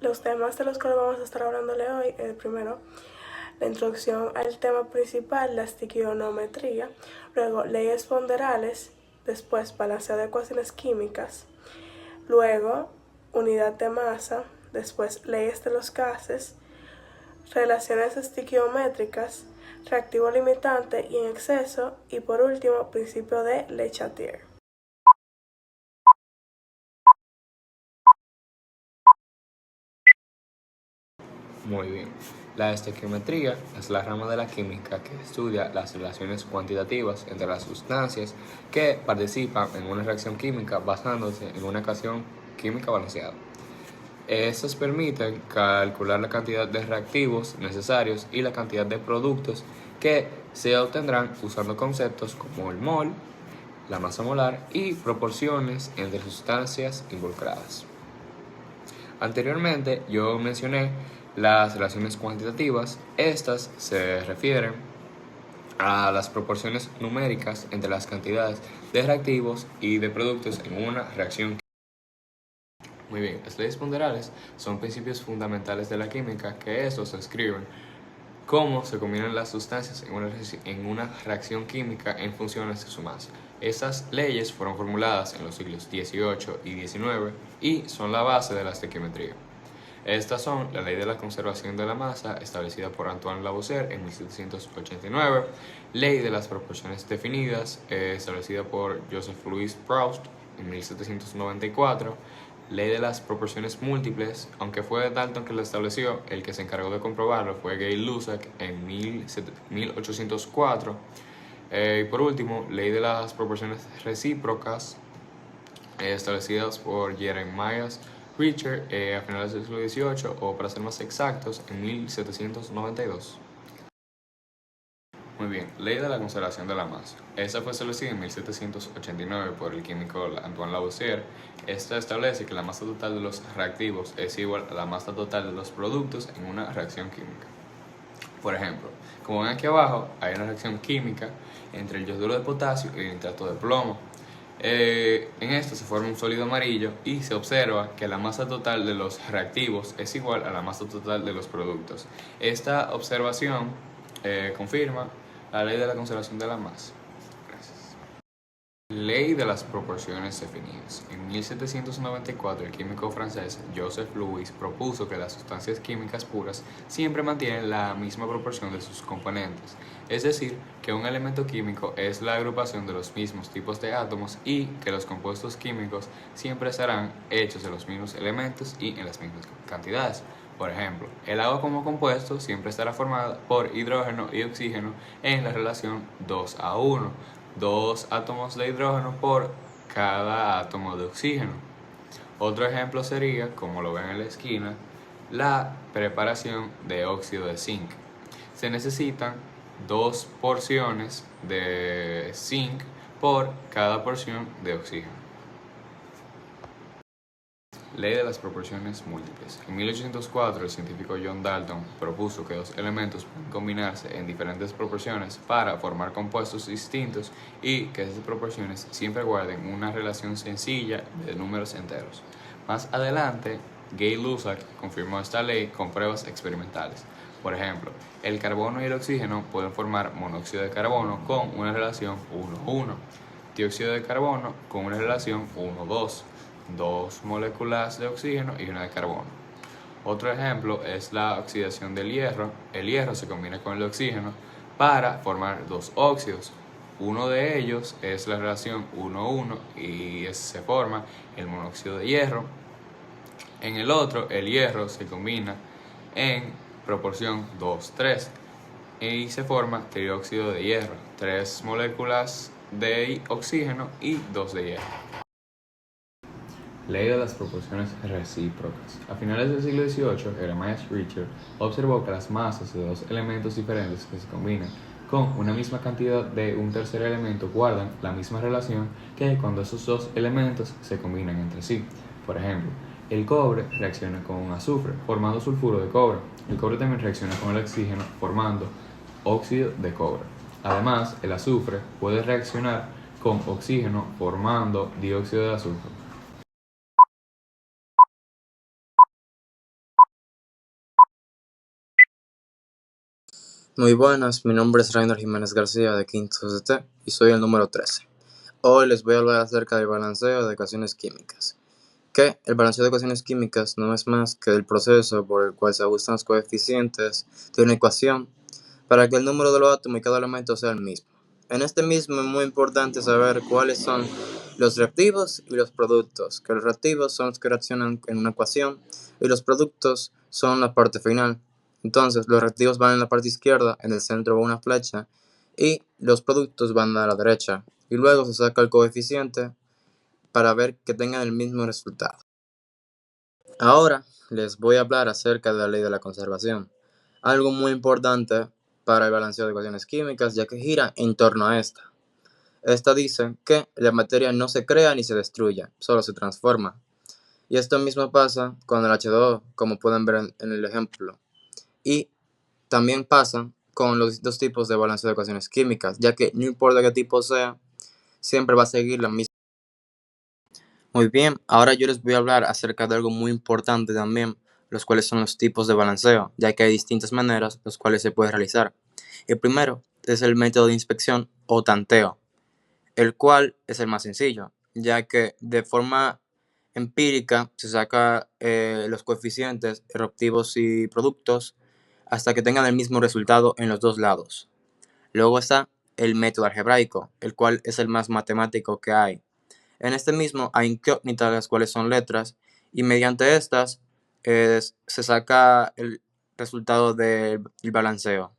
Los temas de los cuales vamos a estar hablándole hoy, primero, la introducción al tema principal, la estequionometría, luego leyes ponderales, después balanceo de ecuaciones químicas, luego unidad de masa, después leyes de los gases, relaciones estequiométricas, reactivo limitante y en exceso, y por último, principio de Le Chatelier. Muy bien. La estequiometría es la rama de la química que estudia las relaciones cuantitativas entre las sustancias que participan en una reacción química basándose en una ecuación química balanceada. Estas permiten calcular la cantidad de reactivos necesarios y la cantidad de productos que se obtendrán usando conceptos como el mol, la masa molar y proporciones entre sustancias involucradas. Anteriormente yo mencioné las relaciones cuantitativas. Estas se refieren a las proporciones numéricas entre las cantidades de reactivos y de productos en una reacción. Muy bien, las leyes ponderables son principios fundamentales de la química que estos describen cómo se combinan las sustancias en una reacción química en funciones de su masa. Estas leyes fueron formuladas en los siglos XVIII y XIX y son la base de la estequiometría. Estas son la ley de la conservación de la masa, establecida por Antoine Lavoisier en 1789, ley de las proporciones definidas, establecida por Joseph Louis Proust en 1794, ley de las proporciones múltiples, aunque fue Dalton que la estableció, el que se encargó de comprobarlo fue Gay-Lussac en 1804, y por último, ley de las proporciones recíprocas, establecidas por Jeremias Richer a finales del siglo XVIII, o para ser más exactos, en 1792. Muy bien, ley de la conservación de la masa. Esta fue establecida en 1789 por el químico Antoine Lavoisier. Esta establece que la masa total de los reactivos es igual a la masa total de los productos en una reacción química. Por ejemplo, como ven aquí abajo, hay una reacción química entre el yoduro de potasio y el nitrato de plomo. En esto se forma un sólido amarillo y se observa que la masa total de los reactivos es igual a la masa total de los productos. Esta observación confirma la ley de la conservación de la masa. Gracias. Ley de las proporciones definidas. En 1794, el químico francés Joseph Louis propuso que las sustancias químicas puras siempre mantienen la misma proporción de sus componentes, es decir, que un elemento químico es la agrupación de los mismos tipos de átomos y que los compuestos químicos siempre estarán hechos de los mismos elementos y en las mismas cantidades. Por ejemplo, el agua como compuesto siempre estará formada por hidrógeno y oxígeno en la relación 2:1. 2 átomos de hidrógeno por cada átomo de oxígeno. Otro ejemplo sería, como lo ven en la esquina, la preparación de óxido de zinc. Se necesitan 2 porciones de zinc por cada porción de oxígeno. Ley de las proporciones múltiples. En 1804, el científico John Dalton propuso que dos elementos pueden combinarse en diferentes proporciones para formar compuestos distintos y que esas proporciones siempre guarden una relación sencilla de números enteros. Más adelante, Gay-Lussac confirmó esta ley con pruebas experimentales. Por ejemplo, el carbono y el oxígeno pueden formar monóxido de carbono con una relación 1:1, dióxido de carbono con una relación 1:2, 2 moléculas de oxígeno y una de carbono. Otro ejemplo es la oxidación del hierro. El hierro se combina con el oxígeno para formar dos óxidos. Uno de ellos es la relación 1:1 y se forma el monóxido de hierro. En el otro, el hierro se combina en proporción 2:3 y se forma trióxido de hierro, 3 moléculas de oxígeno y 2 de hierro. Ley de las proporciones recíprocas. A finales del siglo XVIII, Jeremias Richer observó que las masas de dos elementos diferentes que se combinan con una misma cantidad de un tercer elemento guardan la misma relación que cuando esos dos elementos se combinan entre sí. Por ejemplo, el cobre reacciona con azufre, formando sulfuro de cobre. El cobre también reacciona con el oxígeno, formando óxido de cobre. Además, el azufre puede reaccionar con oxígeno, formando dióxido de azufre. Muy buenas, mi nombre es Rainer Jiménez García de Quinto CCT y soy el número 13. Hoy les voy a hablar acerca del balanceo de ecuaciones químicas. Que el balanceo de ecuaciones químicas no es más que el proceso por el cual se ajustan los coeficientes de una ecuación para que el número de los átomos y cada elemento sea el mismo. En este mismo es muy importante saber cuáles son los reactivos y los productos, que los reactivos son los que reaccionan en una ecuación y los productos son la parte final. Entonces, los reactivos van en la parte izquierda, en el centro va una flecha, y los productos van a la derecha. Y luego se saca el coeficiente para ver que tengan el mismo resultado. Ahora les voy a hablar acerca de la ley de la conservación, algo muy importante para el balanceo de ecuaciones químicas, ya que gira en torno a esta. Esta dice que la materia no se crea ni se destruye, solo se transforma. Y esto mismo pasa con el H2O, como pueden ver en el ejemplo. Y también pasa con los dos tipos de balanceo de ecuaciones químicas, ya que no importa qué tipo sea, siempre va a seguir la misma. Muy bien, ahora yo les voy a hablar acerca de algo muy importante también, los cuales son los tipos de balanceo, ya que hay distintas maneras los cuales se puede realizar. El primero es el método de inspección o tanteo, el cual es el más sencillo, ya que de forma empírica se saca los coeficientes reactivos y productos hasta que tengan el mismo resultado en los dos lados. Luego está el método algebraico, el cual es el más matemático que hay. En este mismo hay incógnitas, las cuales son letras, y mediante estas se saca el resultado del balanceo.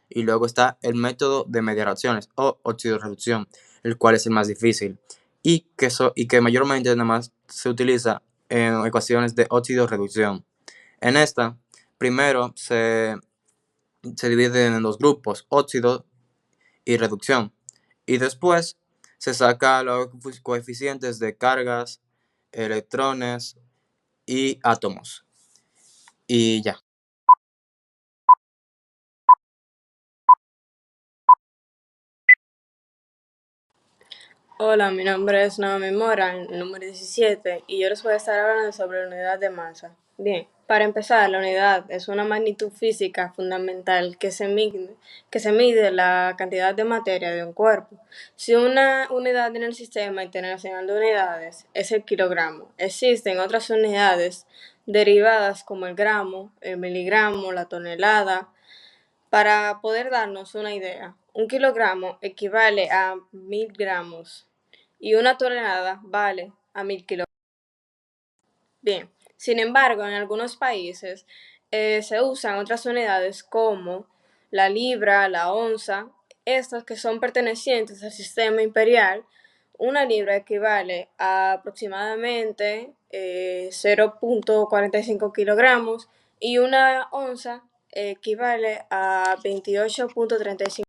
Y luego está el método de media reacciones o oxidorreducción, el cual es el más difícil y que mayormente nada más se utiliza en ecuaciones de oxidorreducción. En esta, primero se divide en dos grupos, óxido y reducción. Y después se saca los coeficientes de cargas, electrones y átomos. Y ya. Hola, mi nombre es Naomi Mora, el número 17, y yo les voy a estar hablando sobre la unidad de masa. Bien, para empezar, la unidad es una magnitud física fundamental que se mide la cantidad de materia de un cuerpo. Si una unidad en el Sistema Internacional de Unidades es el kilogramo, existen otras unidades derivadas como el gramo, el miligramo, la tonelada. Para poder darnos una idea, un kilogramo equivale a 1000 gramos y una tonelada vale a 1000 kilogramos. Bien, sin embargo, en algunos países se usan otras unidades como la libra, la onza, estas que son pertenecientes al sistema imperial. Una libra equivale a aproximadamente 0,45 kilogramos y una onza equivale a 28,35.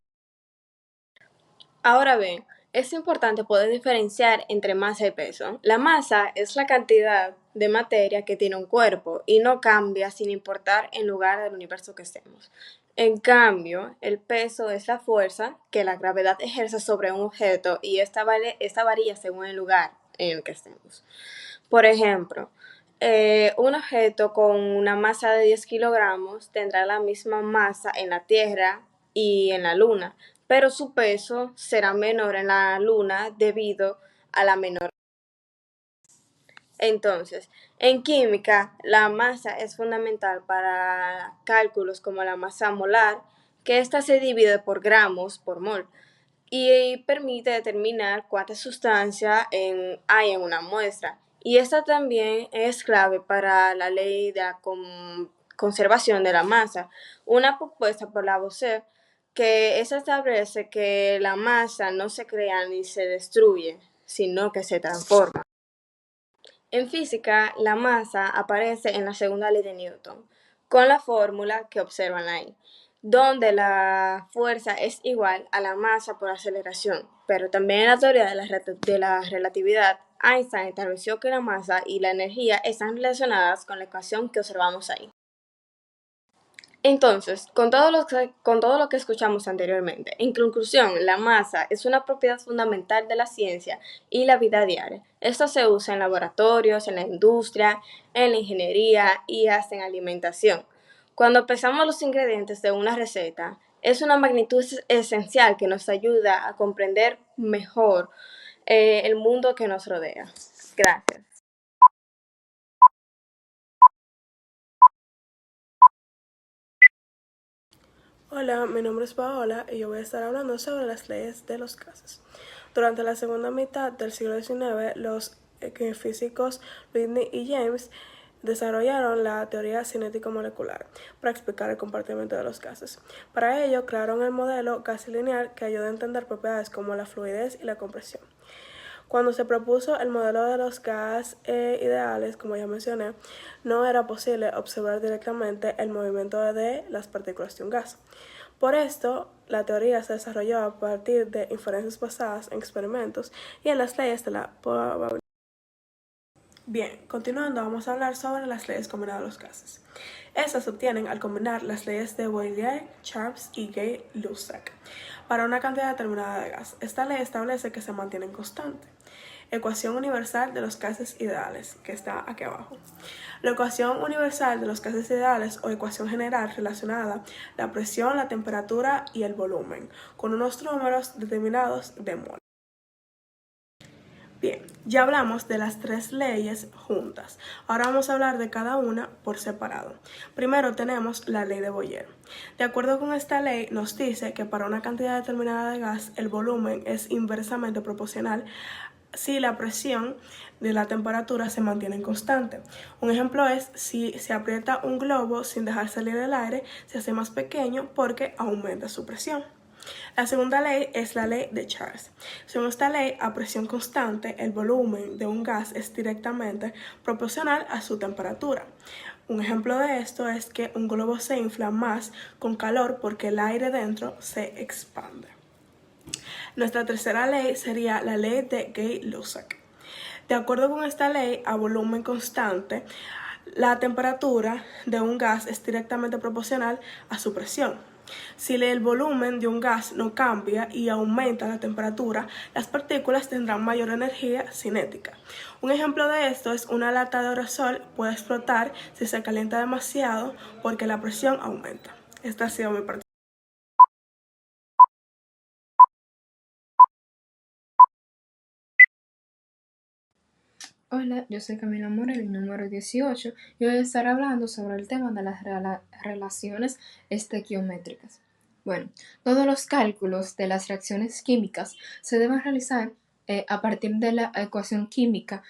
Ahora bien, es importante poder diferenciar entre masa y peso. La masa es la cantidad de materia que tiene un cuerpo y no cambia sin importar el lugar del universo que estemos. En cambio, el peso es la fuerza que la gravedad ejerce sobre un objeto y esta varía según el lugar en el que estemos. Por ejemplo, un objeto con una masa de 10 kilogramos tendrá la misma masa en la Tierra y en la Luna, pero su peso será menor en la Luna debido a la menor. Entonces, en química, la masa es fundamental para cálculos como la masa molar, que ésta se divide por gramos por mol y permite determinar cuánta sustancia hay en una muestra. Y esta también es clave para la ley de la conservación de la masa, una propuesta por Lavoisier que establece que la masa no se crea ni se destruye, sino que se transforma. En física, la masa aparece en la segunda ley de Newton, con la fórmula que observan ahí, donde la fuerza es igual a la masa por aceleración, pero también en la teoría de la relatividad, Einstein estableció que la masa y la energía están relacionadas con la ecuación que observamos ahí. Entonces, con todo lo que escuchamos anteriormente, en conclusión, la masa es una propiedad fundamental de la ciencia y la vida diaria. Esto se usa en laboratorios, en la industria, en la ingeniería y hasta en alimentación. Cuando pesamos los ingredientes de una receta, Es una magnitud esencial que nos ayuda a comprender mejor el mundo que nos rodea. Gracias. Hola, mi nombre es Paola y yo voy a estar hablando sobre las leyes de los gases. Durante la segunda mitad del siglo XIX, los físicos Whitney y James desarrollaron la teoría cinético-molecular para explicar el comportamiento de los gases. Para ello, crearon el modelo gas lineal que ayuda a entender propiedades como la fluidez y la compresión. Cuando se propuso el modelo de los gas ideales, como ya mencioné, no era posible observar directamente el movimiento de las partículas de un gas. Por esto, la teoría se desarrolló a partir de inferencias basadas en experimentos y en las leyes de la probabilidad. Bien, continuando, vamos a hablar sobre las leyes combinadas de los gases. Estas se obtienen al combinar las leyes de Boyle, Charles y Gay-Lussac para una cantidad determinada de gas. Esta ley establece que se mantienen constantes. Ecuación universal de los gases ideales, que está aquí abajo. La ecuación universal de los gases ideales o ecuación general relacionada la presión, la temperatura y el volumen, con unos números determinados de mol. Bien, ya hablamos de las tres leyes juntas. Ahora vamos a hablar de cada una por separado. Primero tenemos la ley de Boyer. De acuerdo con esta ley, nos dice que para una cantidad determinada de gas, el volumen es inversamente proporcional si la presión de la temperatura se mantiene constante. Un ejemplo es si se aprieta un globo sin dejar salir el aire, se hace más pequeño porque aumenta su presión. La segunda ley es la ley de Charles. Según esta ley, a presión constante, el volumen de un gas es directamente proporcional a su temperatura. Un ejemplo de esto es que un globo se infla más con calor porque el aire dentro se expande. Nuestra tercera ley sería la ley de Gay-Lussac. De acuerdo con esta ley, a volumen constante, la temperatura de un gas es directamente proporcional a su presión. Si el volumen de un gas no cambia y aumenta la temperatura, las partículas tendrán mayor energía cinética. Un ejemplo de esto es una lata de aerosol puede explotar si se calienta demasiado porque la presión aumenta. Esta ha sido mi parte. Hola, yo soy Camila Morel, número 18, y voy a estar hablando sobre el tema de las relaciones estequiométricas. Bueno, todos los cálculos de las reacciones químicas se deben realizar a partir de la ecuación química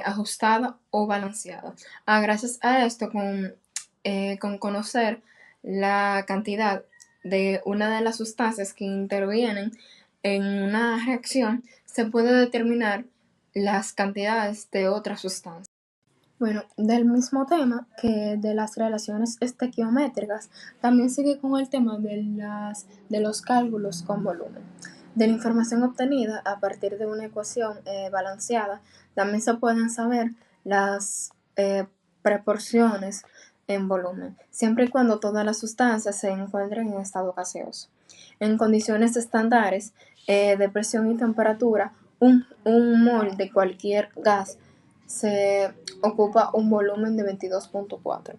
ajustada o balanceada. Gracias a esto, con conocer la cantidad de una de las sustancias que intervienen en una reacción, se puede determinar las cantidades de otras sustancias. Bueno, del mismo tema que de las relaciones estequiométricas, también sigue con el tema de los cálculos con volumen. De la información obtenida a partir de una ecuación balanceada, también se pueden saber las proporciones en volumen, siempre y cuando todas las sustancias se encuentren en estado gaseoso. En condiciones estándares de presión y temperatura, un mol de cualquier gas se ocupa un volumen de 22.4.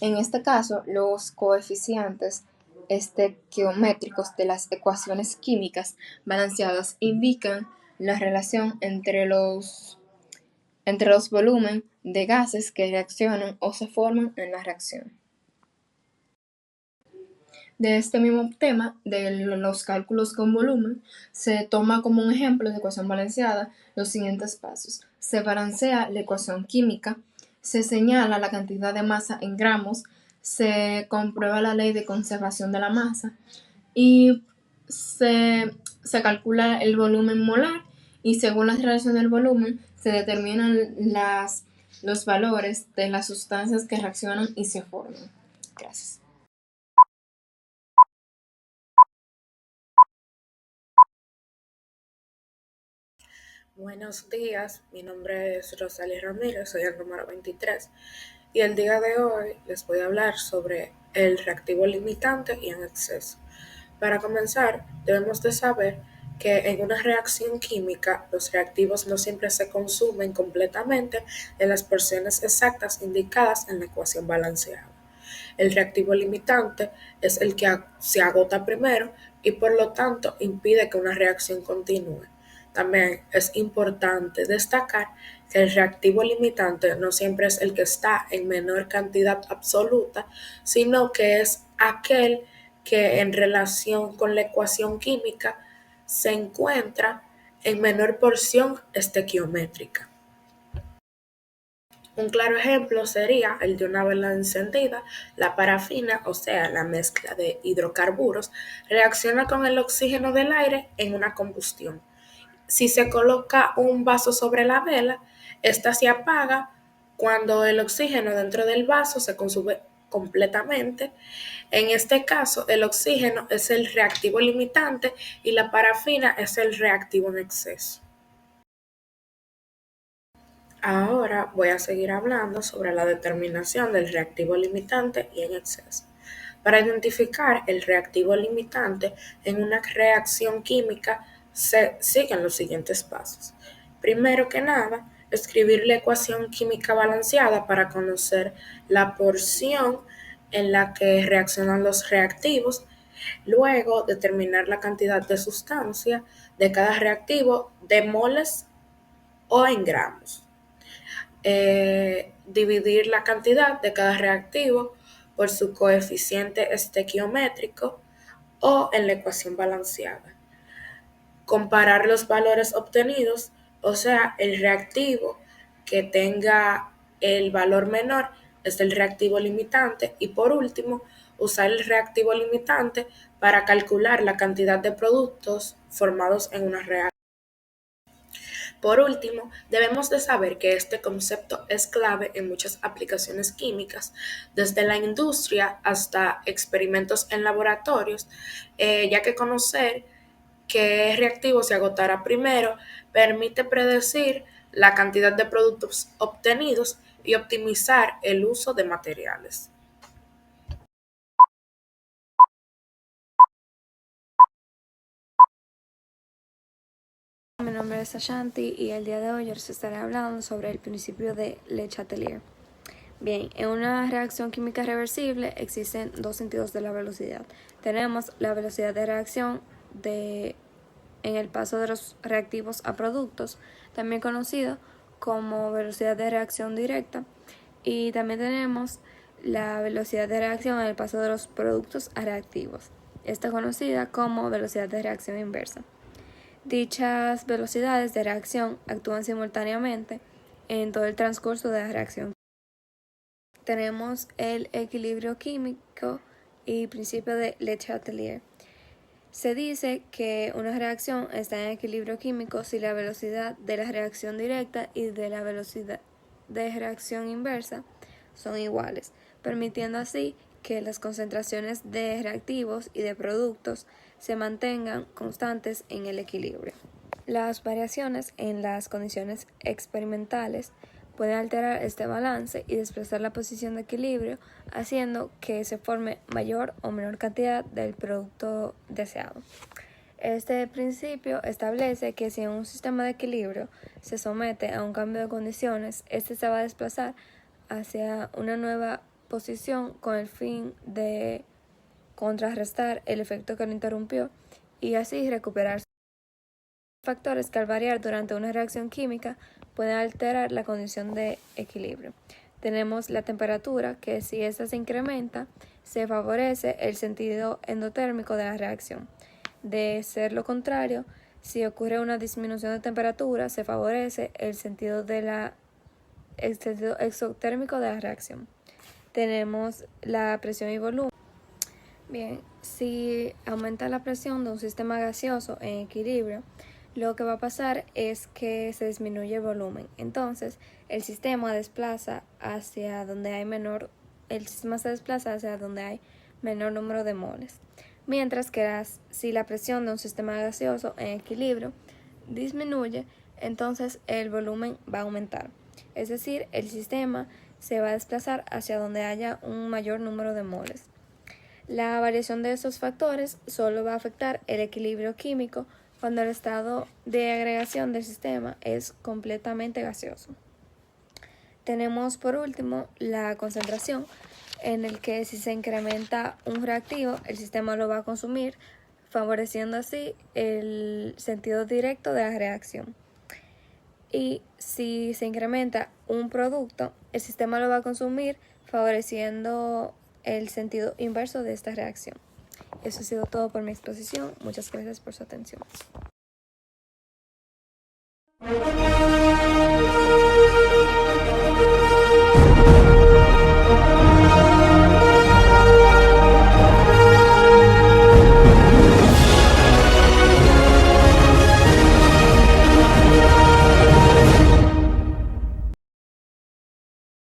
En este caso, los coeficientes estequiométricos de las ecuaciones químicas balanceadas indican la relación entre los volúmenes de gases que reaccionan o se forman en la reacción. De este mismo tema, de los cálculos con volumen, se toma como un ejemplo de ecuación balanceada los siguientes pasos. Se balancea la ecuación química, se señala la cantidad de masa en gramos, se comprueba la ley de conservación de la masa y se calcula el volumen molar, y según la relación del volumen se determinan los valores de las sustancias que reaccionan y se forman. Gracias. Buenos días, mi nombre es Rosalía Ramírez, soy el número 23 y el día de hoy les voy a hablar sobre el reactivo limitante y en exceso. Para comenzar, debemos de saber que en una reacción química los reactivos no siempre se consumen completamente en las porciones exactas indicadas en la ecuación balanceada. El reactivo limitante es el que se agota primero y por lo tanto impide que una reacción continúe. También es importante destacar que el reactivo limitante no siempre es el que está en menor cantidad absoluta, sino que es aquel que en relación con la ecuación química se encuentra en menor porción estequiométrica. Un claro ejemplo sería el de una vela encendida. La parafina, o sea, la mezcla de hidrocarburos, reacciona con el oxígeno del aire en una combustión. Si se coloca un vaso sobre la vela, ésta se apaga cuando el oxígeno dentro del vaso se consume completamente. En este caso, el oxígeno es el reactivo limitante y la parafina es el reactivo en exceso. Ahora voy a seguir hablando sobre la determinación del reactivo limitante y en exceso. Para identificar el reactivo limitante en una reacción química se siguen los siguientes pasos. Primero que nada, escribir la ecuación química balanceada para conocer la porción en la que reaccionan los reactivos. Luego, determinar la cantidad de sustancia de cada reactivo de moles o en gramos. Dividir la cantidad de cada reactivo por su coeficiente estequiométrico o en la ecuación balanceada. Comparar los valores obtenidos, o sea, el reactivo que tenga el valor menor es el reactivo limitante y por último, usar el reactivo limitante para calcular la cantidad de productos formados en una reacción. Por último, debemos de saber que este concepto es clave en muchas aplicaciones químicas, desde la industria hasta experimentos en laboratorios, ya que conocer qué reactivo se agotará primero permite predecir la cantidad de productos obtenidos y optimizar el uso de materiales. Mi nombre es Ashanti y el día de hoy os estaré hablando sobre el principio de Le Chatelier. Bien, en una reacción química reversible existen dos sentidos de la velocidad. Tenemos la velocidad de reacción en el paso de los reactivos a productos, también conocido como velocidad de reacción directa, y también tenemos la velocidad de reacción en el paso de los productos a reactivos. Esta es conocida como velocidad de reacción inversa. Dichas velocidades de reacción actúan simultáneamente en todo el transcurso de la reacción. Tenemos el equilibrio químico y principio de Le Chatelier. Se dice que una reacción está en equilibrio químico si la velocidad de la reacción directa y de la velocidad de reacción inversa son iguales, permitiendo así que las concentraciones de reactivos y de productos se mantengan constantes en el equilibrio. Las variaciones en las condiciones experimentales pueden alterar este balance y desplazar la posición de equilibrio, haciendo que se forme mayor o menor cantidad del producto deseado. Este principio establece que si un sistema de equilibrio se somete a un cambio de condiciones, este se va a desplazar hacia una nueva posición con el fin de contrarrestar el efecto que lo interrumpió y así recuperarse. Factores que al variar durante una reacción química pueden alterar la condición de equilibrio. Tenemos la temperatura, que si ésta se incrementa, se favorece el sentido endotérmico de la reacción. De ser lo contrario, si ocurre una disminución de temperatura, se favorece el sentido exotérmico de la reacción. Tenemos la presión y volumen. Bien, si aumenta la presión de un sistema gaseoso en equilibrio, lo que va a pasar es que se disminuye el volumen. Entonces, el sistema se desplaza hacia donde hay menor número de moles. Mientras que si la presión de un sistema gaseoso en equilibrio disminuye, entonces el volumen va a aumentar. Es decir, el sistema se va a desplazar hacia donde haya un mayor número de moles. La variación de estos factores solo va a afectar el equilibrio químico cuando el estado de agregación del sistema es completamente gaseoso. tenemos por último la concentración, en el que si se incrementa un reactivo, el sistema lo va a consumir, favoreciendo así el sentido directo de la reacción. Y si se incrementa un producto, el sistema lo va a consumir, favoreciendo el sentido inverso de esta reacción. Eso ha sido todo por mi exposición. Muchas gracias por su atención.